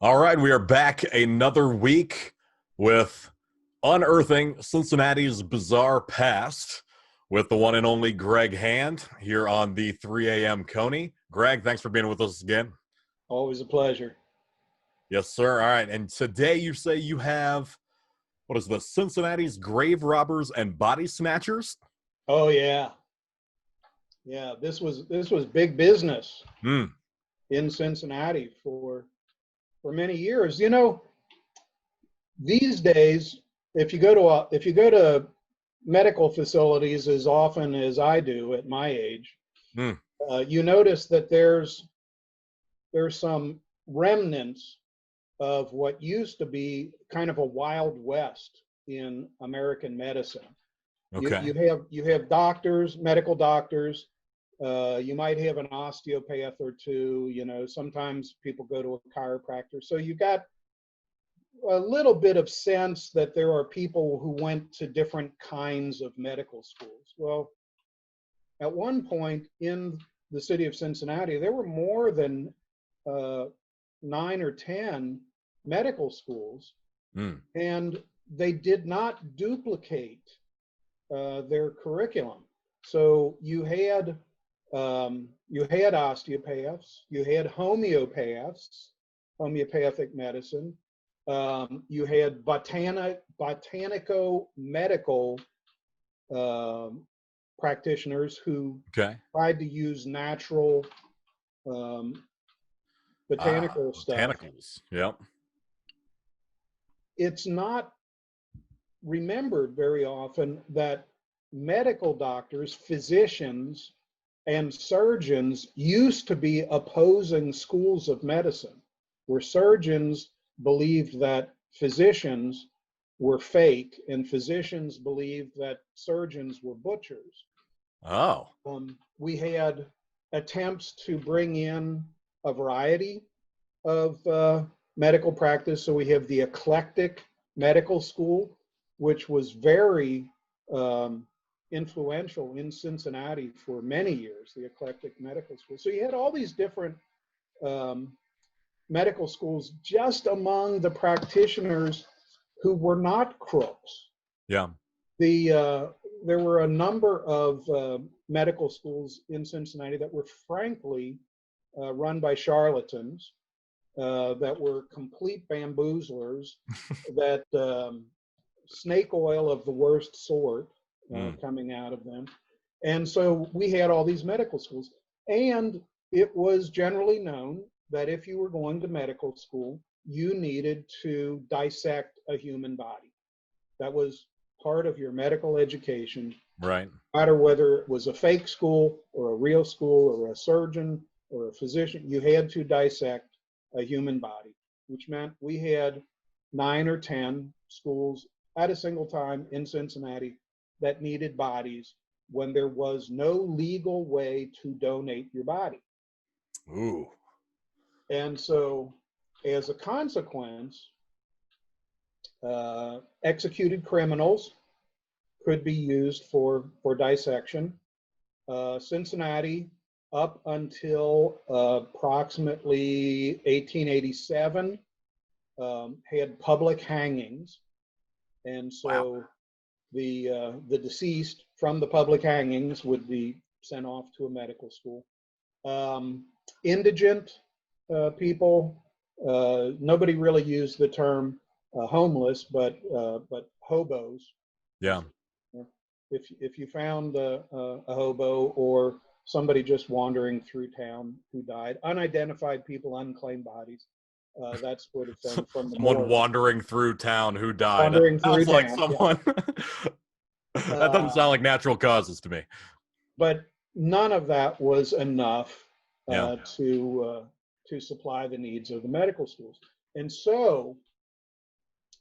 All right, we are back another week with Unearthing Cincinnati's Bizarre Past with the one and only Greg Hand here on the 3 a.m. Coney. Greg, thanks for being with us again. Always a pleasure. Yes, sir. All right, and today you say you have, what is this, Cincinnati's Grave Robbers and Body Snatchers? Oh yeah. Yeah, this was big business Hmm. in Cincinnati for many years. You know, these days if you go to medical facilities as often as I do at my age, Hmm. you notice that there's some remnants of what used to be kind of a wild west in American medicine. You Okay. you have you have doctors, medical doctors. You might have an osteopath or two. You know, sometimes people go to a chiropractor. So you got a little bit of sense that there are people who went to different kinds of medical schools. Well, at one point in the city of Cincinnati, there were more than uh, 9 or 10 medical schools, Hmm. and they did not duplicate their curriculum. So you had osteopaths, you had homeopaths, homeopathic medicine. You had botanico-medical um, practitioners who Okay. tried to use natural um, botanical stuff. Botanicals. Yep. It's not remembered very often that medical doctors, physicians, and surgeons used to be opposing schools of medicine, where surgeons believed that physicians were fake and physicians believed that surgeons were butchers. Oh. We had attempts to bring in a variety of medical practice. So we have the eclectic medical school, which was very um, influential in Cincinnati for many years, the eclectic medical school. So you had all these different um, medical schools just among the practitioners who were not crooks. Yeah. The There were a number of medical schools in Cincinnati that were frankly run by charlatans, that were complete bamboozlers, that snake oil of the worst sort Hmm. coming out of them. And so we had all these medical schools. And it was generally known that if you were going to medical school, you needed to dissect a human body. That was part of your medical education, Right. no matter whether it was a fake school or a real school or a surgeon or a physician, you had to dissect a human body, which meant we had 9 or 10 schools at a single time in Cincinnati that needed bodies when there was no legal way to donate your body. Ooh. And so, as a consequence, executed criminals could be used for dissection. Cincinnati, up until approximately 1887, had public hangings, and Wow. so the deceased from the public hangings would be sent off to a medical school. Indigent people, nobody really used the term homeless, but hobos. Yeah. If you found a hobo or somebody just wandering through town who died, unidentified people, unclaimed bodies, that sort of thing from the Someone morgue, wandering through town who died. That wandering through sounds like town. Yeah. someone. That doesn't sound Um, like natural causes to me. but none of that was enough Yeah. to supply the needs of the medical schools, and so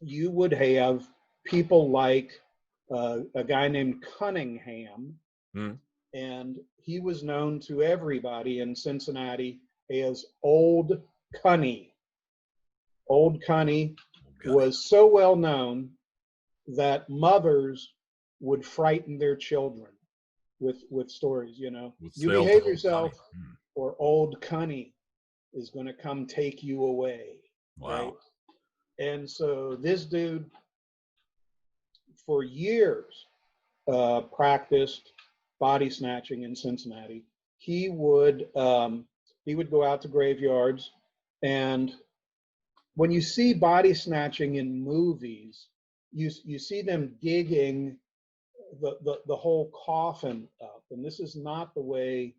you would have people like a guy named Cunningham, Mm. and he was known to everybody in Cincinnati as Old Cunny. Old Cunny Okay. was so well known that mothers would frighten their children with stories. You know, With you sales of behave Old Connie. yourself, or Old Cunny is going to come take you away. right? Wow. And so this dude, for years, practiced body snatching in Cincinnati. He would go out to graveyards, and when you see body snatching in movies, you see them digging the whole coffin up, and this is not the way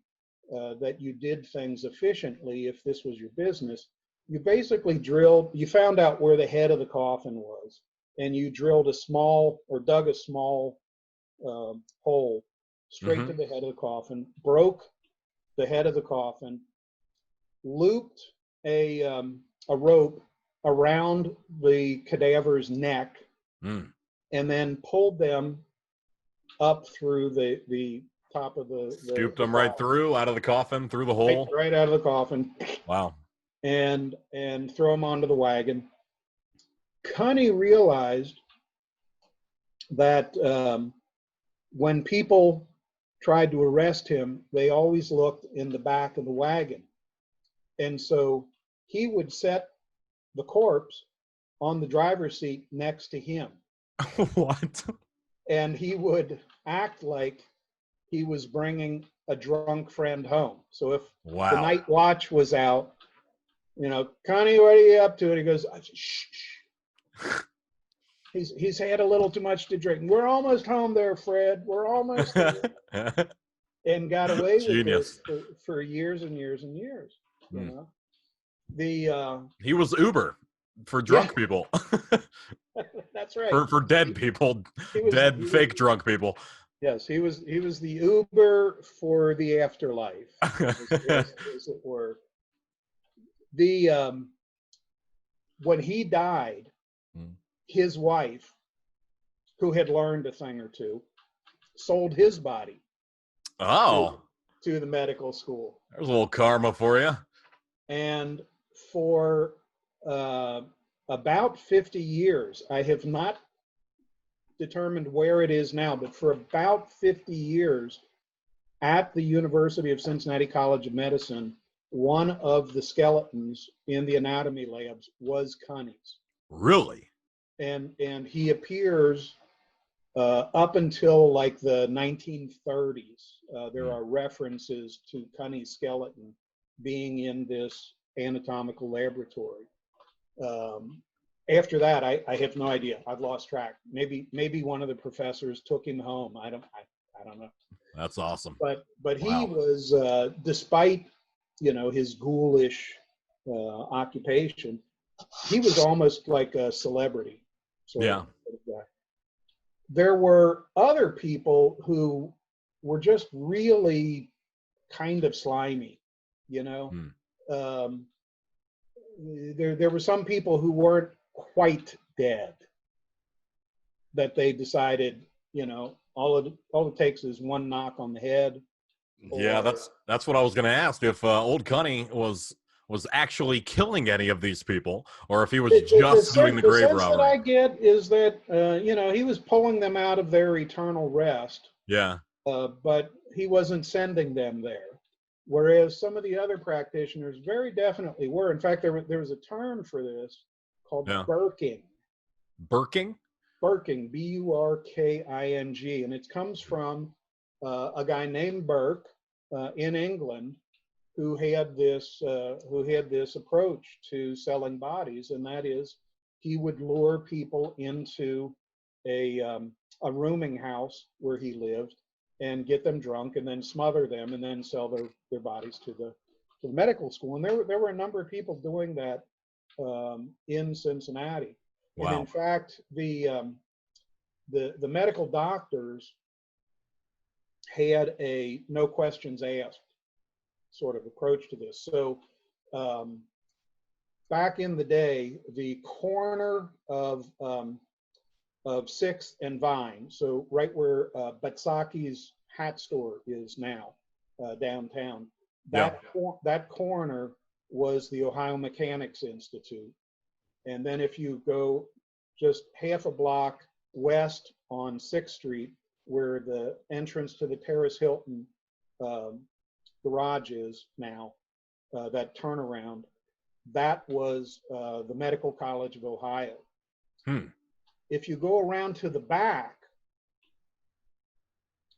that you did things efficiently. If this was your business, you basically you found out where the head of the coffin was, and you drilled a small or dug a small hole straight Mm-hmm. to the head of the coffin, broke the head of the coffin, looped a rope around the cadaver's neck, Mm. and then pulled them up through the top of Scooped the them right coffin, through, out of the coffin, through the right, hole. right out of the coffin, Wow. and throw them onto the wagon. Cunny realized that when people tried to arrest him, they always looked in the back of the wagon. And so he would set the corpse on the driver's seat next to him. What? And he would act like he was bringing a drunk friend home. So if the Wow. night watch was out, Connie, what are you up to? And he goes, shh, shh. He's had a little too much to drink. We're almost home there, Fred. We're almost there. And got away with this Genius. for years and years and years. Mm. The He was Uber for yeah, drunk people. that's right. For dead people, He was dead fake drunk people. yes, he was the Uber for the afterlife, as it were. The when he died, Mm. his wife, who had learned a thing or two, sold his body Oh, to the medical school. there's a little karma for you. And for about 50 years, I have not determined where it is now, but for about 50 years at the University of Cincinnati College of Medicine, one of the skeletons in the anatomy labs was Cunny's. Really? And he appears up until like the 1930s. There are references to Cunny's skeleton being in this anatomical laboratory. After that, I have no idea. I've lost track. Maybe one of the professors took him home. I don't know. That's awesome. But he Wow. was, despite his ghoulish occupation, he was almost like a celebrity. Yeah. There were other people who were just really kind of slimy, you know. Um, there were some people who weren't quite dead that they decided, all it takes is one knock on the head. Yeah, Or that's what I was going to ask, if old Cunny was actually killing any of these people, or if he was just doing the the grave sense that robbery. I get is that he was pulling them out of their eternal rest, Yeah. but he wasn't sending them there. Whereas some of the other practitioners very definitely were. In fact, there was a term for this called Yeah. burking. Burking? Burking, Burking, and it comes from a guy named Burke in England who had this approach to selling bodies, and that is he would lure people into a rooming house where he lived and get them drunk and then smother them and then sell their bodies to the medical school. And there were a number of people doing that in Cincinnati. Wow. And in fact, the medical doctors had a no questions asked sort of approach to this. So back in the day, the corner of 6th and Vine, so right where Batsaki's hat store is now downtown, that corner was the Ohio Mechanics Institute. And then if you go just half a block west on 6th Street, where the entrance to the Terrace Hilton garage is now, that turnaround, that was the Medical College of Ohio. If you go around to the back,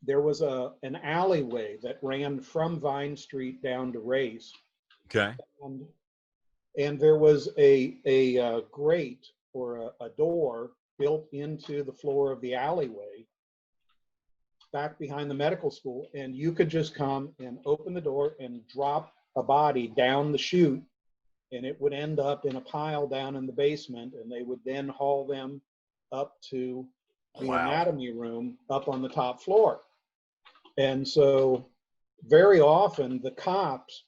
there was an alleyway that ran from Vine Street down to Race. Okay. And there was a grate or a door built into the floor of the alleyway back behind the medical school. And you could just come and open the door and drop a body down the chute, and it would end up in a pile down in the basement. And they would then haul them up to the anatomy room up on the top floor. And so very often the cops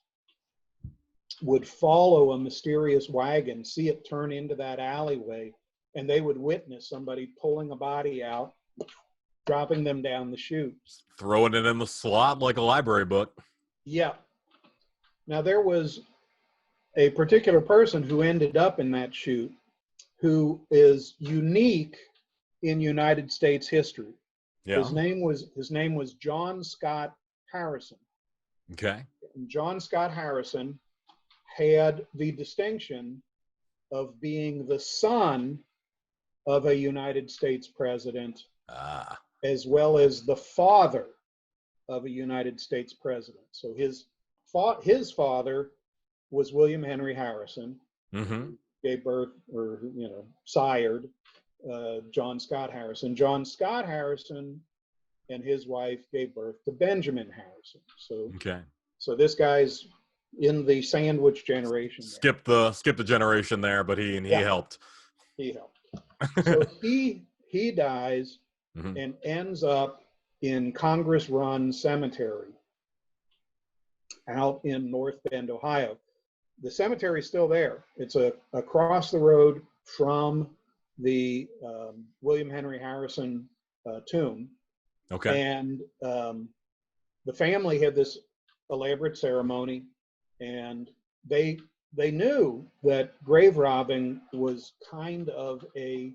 would follow a mysterious wagon, see it turn into that alleyway, and they would witness somebody pulling a body out, dropping them down the chute. Throwing it in the slot like a library book. Yeah. Now, there was a particular person who ended up in that chute who is unique in United States history. Yeah. His name was John Scott Harrison. Okay. And John Scott Harrison had the distinction of being the son of a United States president, as well as the father of a United States president. So his father was William Henry Harrison, gave birth, or sired John Scott Harrison. John Scott Harrison and his wife gave birth to Benjamin Harrison. So this guy's in the sandwich generation. Skip the generation there, but he helped. He helped. So he dies and ends up in Congress Run Cemetery out in North Bend, Ohio. The cemetery is still there. It's across the road from the William Henry Harrison tomb. Okay. And the family had this elaborate ceremony, and they knew that grave robbing was kind of a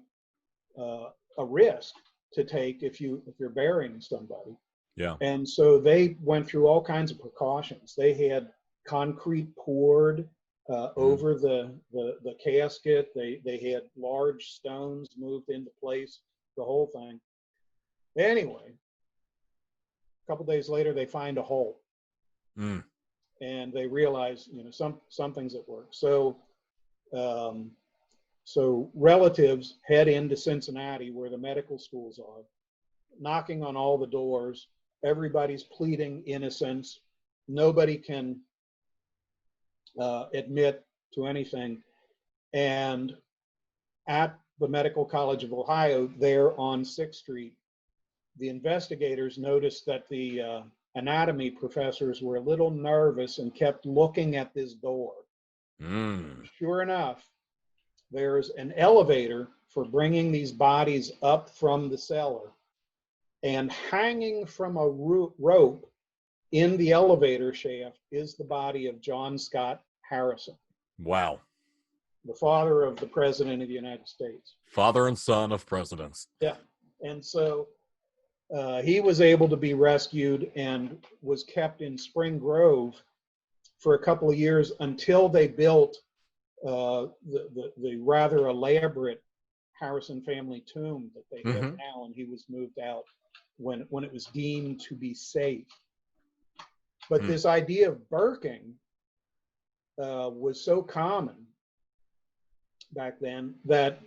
risk to take if you're burying somebody. Yeah. And so they went through all kinds of precautions. They had concrete poured over the casket. They had large stones moved into place, the whole thing. Anyway, a couple days later, they find a hole. And they realize, something's at work. So relatives head into Cincinnati, where the medical schools are, knocking on all the doors. Everybody's pleading innocence. Nobody can admit to anything. And at the Medical College of Ohio, there on 6th Street, the investigators noticed that the anatomy professors were a little nervous and kept looking at this door. Sure enough, there's an elevator for bringing these bodies up from the cellar, and hanging from a rope in the elevator shaft is the body of John Scott Harrison. Wow. The father of the President of the United States. Father and son of presidents. Yeah. And so he was able to be rescued and was kept in Spring Grove for a couple of years until they built the rather elaborate Harrison family tomb that they have now, and he was moved out when it was deemed to be safe. But this idea of burking was so common back then that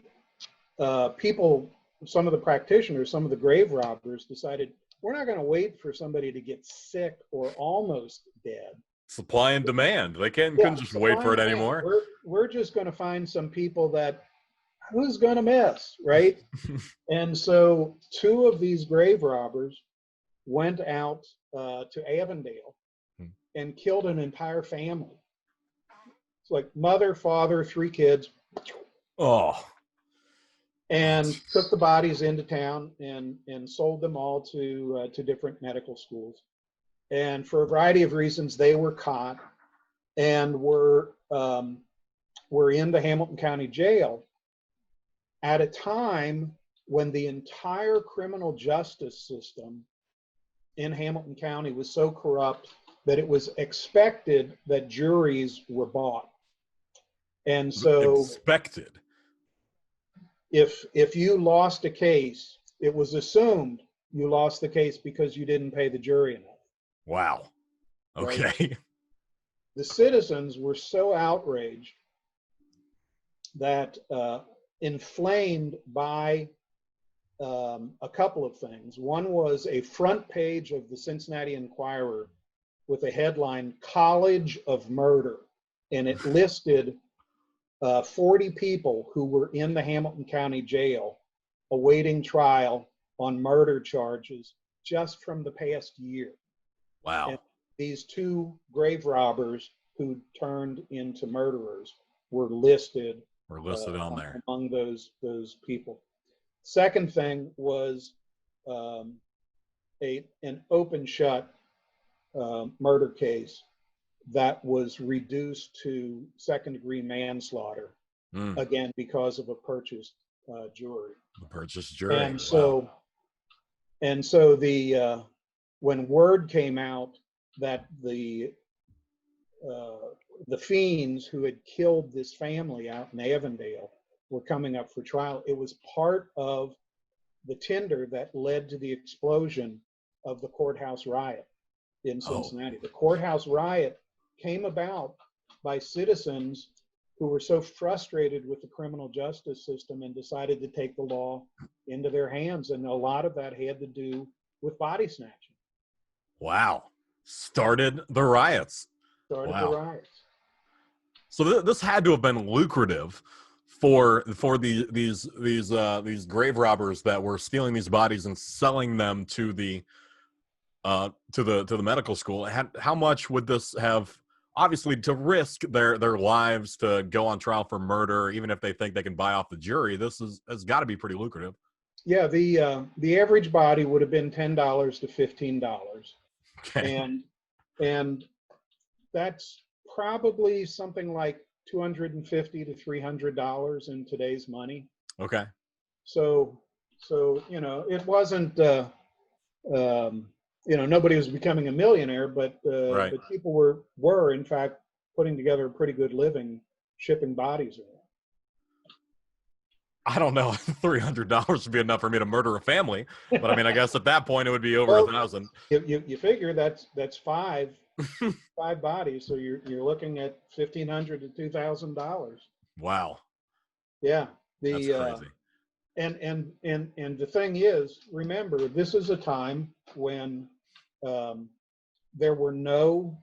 people, some of the practitioners, some of the grave robbers decided, we're not going to wait for somebody to get sick or almost dead. Supply and demand. They couldn't just wait for it anymore. We're just going to find some people that, who's going to miss, right? And so 2 of these grave robbers went out to Avondale and killed an entire family. It's like mother, father, 3 kids. Oh. And took the bodies into town and sold them all to different medical schools. And for a variety of reasons, they were caught and were in the Hamilton County Jail at a time when the entire criminal justice system in Hamilton County was so corrupt that it was expected that juries were bought. And so expected. if you lost a case, it was assumed you lost the case because you didn't pay the jury enough. Wow. Okay. Right? The citizens were so outraged that inflamed by a couple of things. One was a front page of the Cincinnati Enquirer with a headline, College of Murder. And it listed 40 people who were in the Hamilton County Jail awaiting trial on murder charges just from the past year. Wow. And these two grave robbers who turned into murderers were listed. On there among those people. Second thing was an open shut murder case that was reduced to second-degree manslaughter, again because of a purchased jury. A purchased jury. And so, the when word came out that the fiends who had killed this family out in Avondale were coming up for trial, it was part of the tinder that led to the explosion of the courthouse riot in Cincinnati. The courthouse riot came about by citizens who were so frustrated with the criminal justice system and decided to take the law into their hands. And a lot of that had to do with body snatching. Wow. Started the riots. The riots. So this had to have been lucrative for these grave robbers that were stealing these bodies and selling them to the medical school. How much would this have, obviously, to risk their lives to go on trial for murder, even if they think they can buy off the jury? This has got to be pretty lucrative. Yeah, the average body would have been $10 to $15. Okay. And that's probably something like $250 to $300 in today's money. Okay. So it wasn't nobody was becoming a millionaire, but right. but people were in fact putting together a pretty good living shipping bodies around. I don't know. $300 would be enough for me to murder a family, but I mean, I guess at that point it would be over 1,000. You figure that's five bodies, so you're looking at $1,500 to $2,000. Wow. Yeah, that's crazy. And the thing is, remember, this is a time when there were no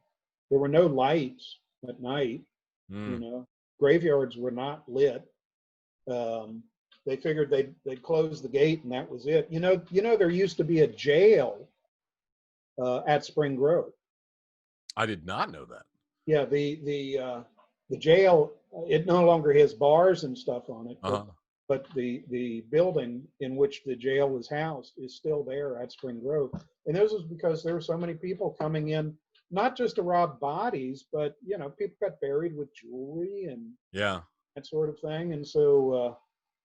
lights at night. Graveyards were not lit. They figured they'd close the gate and that was it. There used to be a jail at Spring Grove. I did not know that. Yeah, the jail, it no longer has bars and stuff on it, but the building in which the jail was housed is still there at Spring Grove. And this was because there were so many people coming in, not just to rob bodies, but people got buried with jewelry and that sort of thing. And so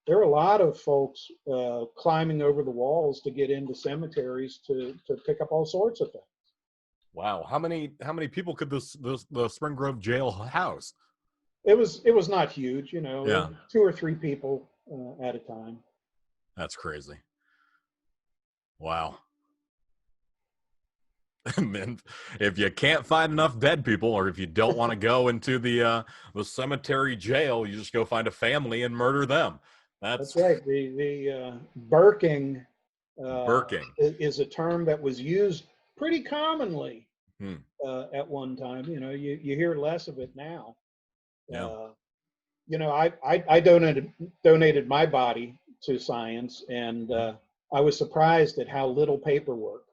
there are a lot of folks climbing over the walls to get into cemeteries to pick up all sorts of things. Wow, how many people could the Spring Grove jail house? It was not huge, 2 or 3 people at a time. That's crazy. Wow. And then if you can't find enough dead people, or if you don't want to go into the cemetery jail, you just go find a family and murder them. That's right. The burking is a term that was used pretty commonly at one time. You hear less of it now. I donated my body to science, and I was surprised at how little paperwork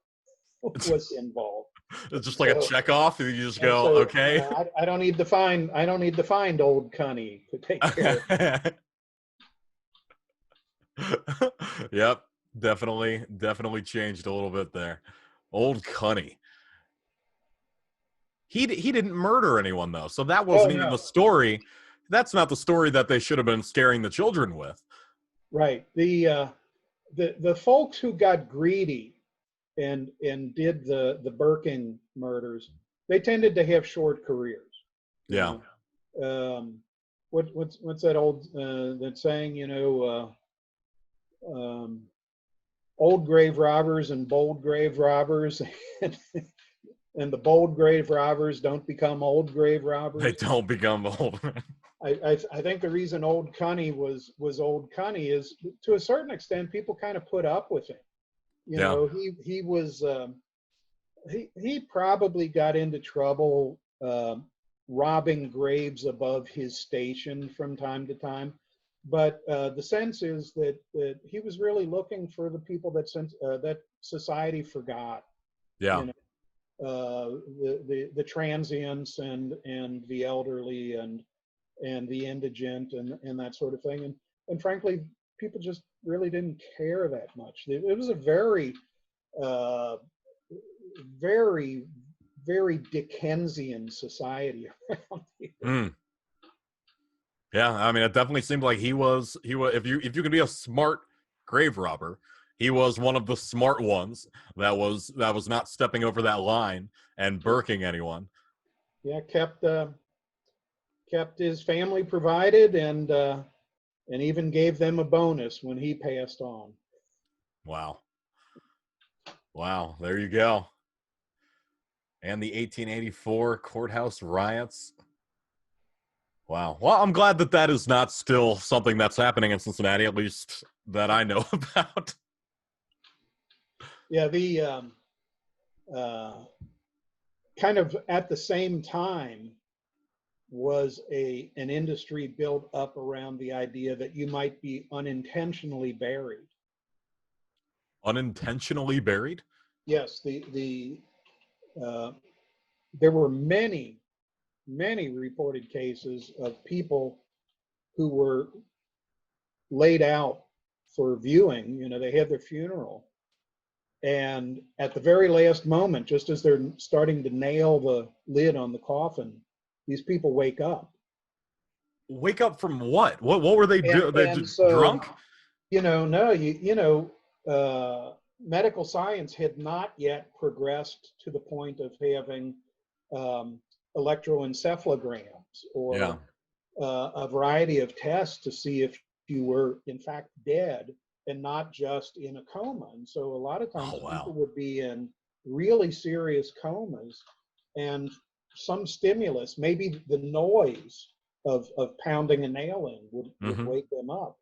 was involved. It's just like a checkoff, and you just go, okay. I don't need to find old Cunny to take care of it. Yep, definitely changed a little bit there. Old Cunny. He didn't murder anyone though, so that wasn't even the story. That's not the story that they should have been scaring the children with. Right. The folks who got greedy and did the Birking murders, they tended to have short careers. Yeah. what's that old that saying? Old grave robbers and bold grave robbers, and the bold grave robbers don't become old grave They robbers. don't become old. I think the reason Old Cunny was Old Cunny is, to a certain extent, people kind of put up with him. Yeah. He was he probably got into trouble robbing graves above his station from time to time. But the sense is that he was really looking for the people that society forgot. Yeah. You know, the transients and the elderly and the indigent and that sort of thing. And frankly, people just really didn't care that much. It was a very uh, very very Dickensian society around here. Mm. Yeah, I mean, it definitely seemed like he was. If you could be a smart grave robber, he was one of the smart ones that was not stepping over that line and burking anyone. Yeah, kept his family provided and even gave them a bonus when he passed on. Wow, wow, there you go. And the 1884 courthouse riots. Wow. Well, I'm glad that is not still something that's happening in Cincinnati, at least that I know about. Yeah, the uh, kind of at the same time was an industry built up around the idea that you might be unintentionally buried. Unintentionally buried? Yes, uh, there were many reported cases of people who were laid out for viewing. They had their funeral, and at the very last moment, just as they're starting to nail the lid on the coffin, these people wake up. Wake up from what? What were they And doing? They and so drunk? no, medical science had not yet progressed to the point of having um, electroencephalograms Yeah. or a variety of tests to see if you were in fact dead and not just in a coma. And so a lot of Oh times people wow. would be in really serious comas, and some stimulus, maybe the noise of pounding a nail in, would Mm-hmm. wake them up.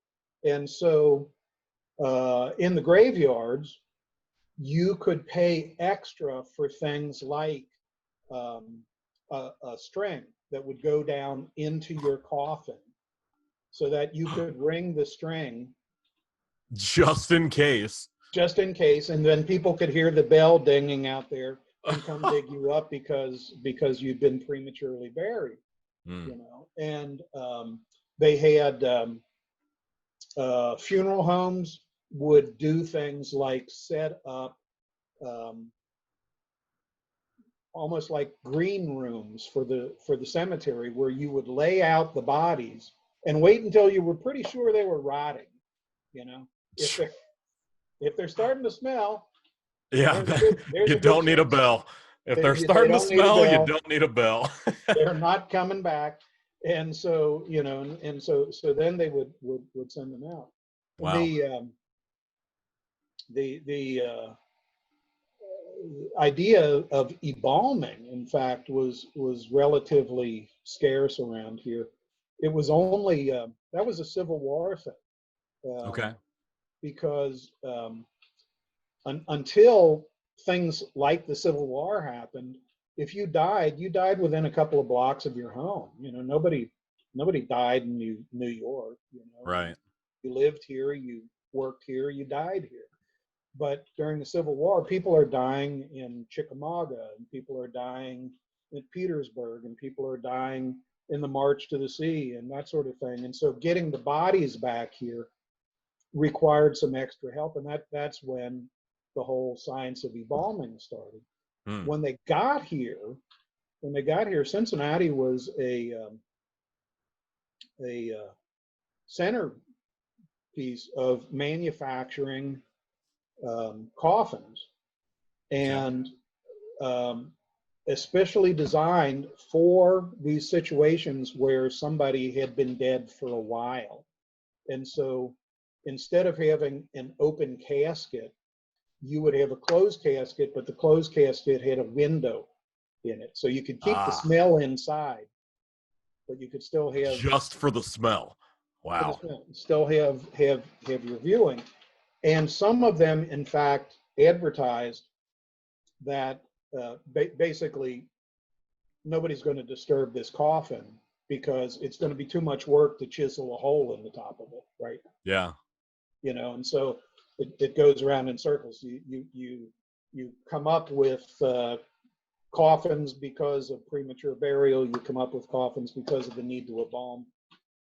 And so in the graveyards, you could pay extra for things like um, a string that would go down into your coffin so that you could ring the string Just in case. just in case, and then people could hear the bell dinging out there and come dig you up because you've been prematurely buried. Mm. And they had funeral homes would do things like set up um, almost like green rooms for the cemetery, where you would lay out the bodies and wait until you were pretty sure they were rotting. If they're starting to smell, Yeah, there's you a good don't need a chance bell. If they're they starting to don't need a smell, you bell. don't need a bell. They're not coming back. And so and so then they would send them out. And Wow. the idea of embalming, in fact, was relatively scarce around here. It was only that was a Civil War thing, Okay. because until things like the Civil War happened, if you died within a couple of blocks of your home. Nobody died in New York. Right. You lived here, you worked here, you died here. But during the Civil War, people are dying in Chickamauga, and people are dying in Petersburg, and people are dying in the March to the Sea, and that sort of thing. And so getting the bodies back here required some extra help, and that's when the whole science of embalming started. Hmm. When they got here, Cincinnati was a centerpiece of manufacturing coffins, Okay. and um, especially designed for these situations where somebody had been dead for a while. And so instead of having an open casket, you would have a closed casket, but the closed casket had a window in it. So you could keep the smell inside, but you could still have just for the smell. Wow. Still have your viewing. And some of them, in fact, advertised that basically nobody's going to disturb this coffin because it's going to be too much work to chisel a hole in the top of it, right? Yeah. You know, and so it goes around in circles. You come up with coffins because of premature burial. You come up with coffins because of the need to embalm,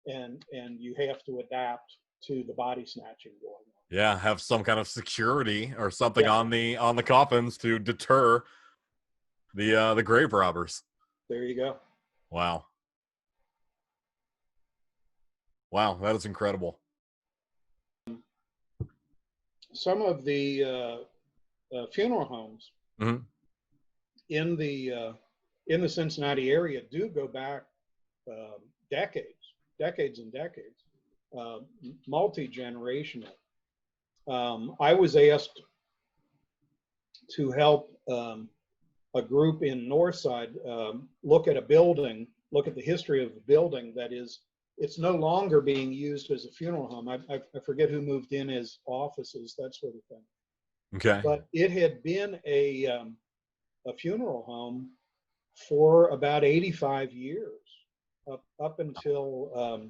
and you have to adapt to the body snatching going on. Yeah, have some kind of security or something on the coffins to deter the grave robbers. There you go. Wow. Wow, that is incredible. Some of the funeral homes in the Cincinnati area do go back decades and decades, multi-generational. I was asked to help a group in Northside look at a building, look at the history of the building that is, it's no longer being used as a funeral home. I forget who moved in as offices, that sort of thing. Okay. But it had been a funeral home for about 85 years, up until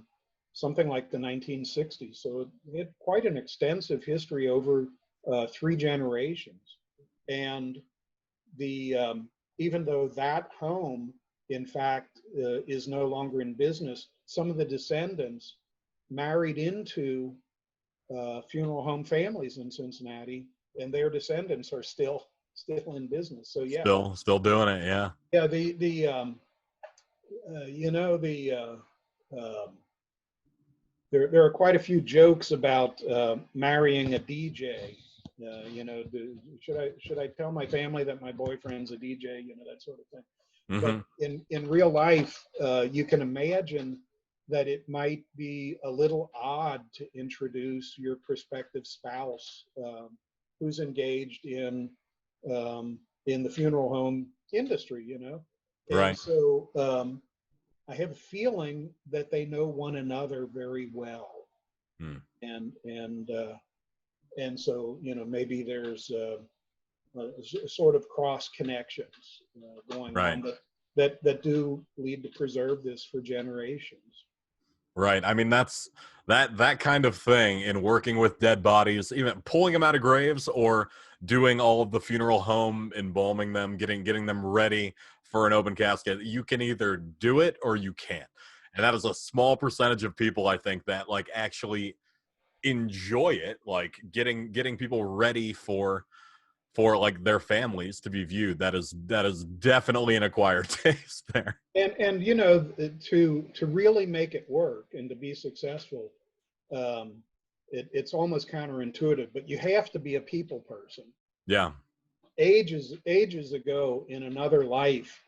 something like the 1960s. So it had quite an extensive history over 3 generations. And the even though that home, in fact, is no longer in business, some of the descendants married into funeral home families in Cincinnati, and their descendants are still in business. So yeah, still doing it. Yeah. Yeah. You know, there are quite a few jokes about marrying a DJ. You know, should I tell my family that my boyfriend's a DJ? You know, that sort of thing. Mm-hmm. But in real life, you can imagine that it might be a little odd to introduce your prospective spouse who's engaged in the funeral home industry, you know. And right. So I have a feeling that they know one another very well. And so, you know, maybe there's a sort of cross connections going on that do lead to preserve this for generations. Right. I mean, that's that kind of thing in working with dead bodies, even pulling them out of graves or doing all of the funeral home, embalming them, getting them ready for an open casket. You can either do it or you can't. And that is a small percentage of people, I think, that like actually enjoy it, like getting people ready for like their families to be viewed. That is definitely an acquired taste there. And you know, to really make it work and to be successful, it's almost counterintuitive, but you have to be a people person. Yeah. Ages ago, in another life,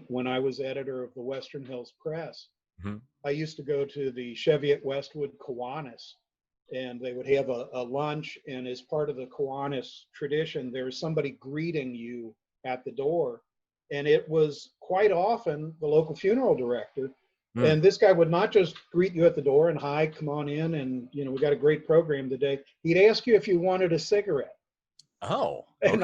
when I was editor of the Western Hills Press, I used to go to the Cheviot Westwood Kiwanis, and they would have a lunch, and as part of the Kiwanis tradition, there's somebody greeting you at the door. And it was quite often the local funeral director. And this guy would not just greet you at the door and, hi, come on in, and, you know, we got a great program today. He'd ask you if you wanted a cigarette. Oh, okay. And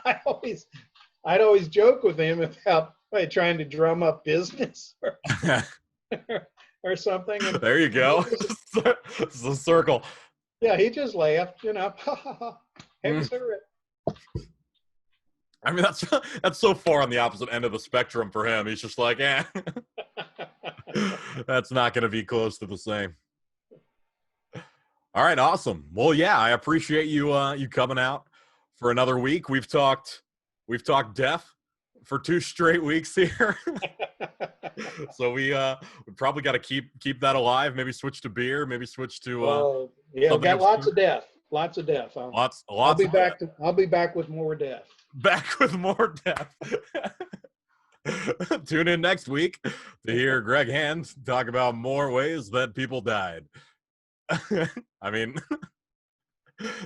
I'd always joke with him about trying to drum up business or something. And there you go. It's a circle. Yeah, he just laughed, you know, have a cigarette. I mean, that's so far on the opposite end of the spectrum for him. He's just like, that's not going to be close to the same. All right, awesome. Well, yeah, I appreciate you you coming out for another week. We've talked death for 2 straight weeks here. So we probably got to keep that alive. Maybe switch to beer. Maybe switch to. Yeah, we got lots of death. Lots of death. Lots. I'll be back with more death. Back with more death. Tune in next week to hear Greg Hand talk about more ways that people died. I mean,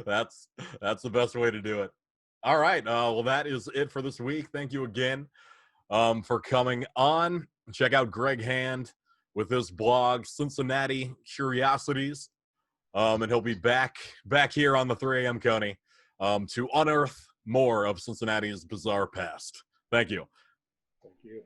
that's the best way to do it. All right. Well, that is it for this week. Thank you again for coming on. Check out Greg Hand with his blog, Cincinnati Curiosities. And he'll be back here on the 3 a.m. Coney to unearth more of Cincinnati's bizarre past. Thank you. Thank you.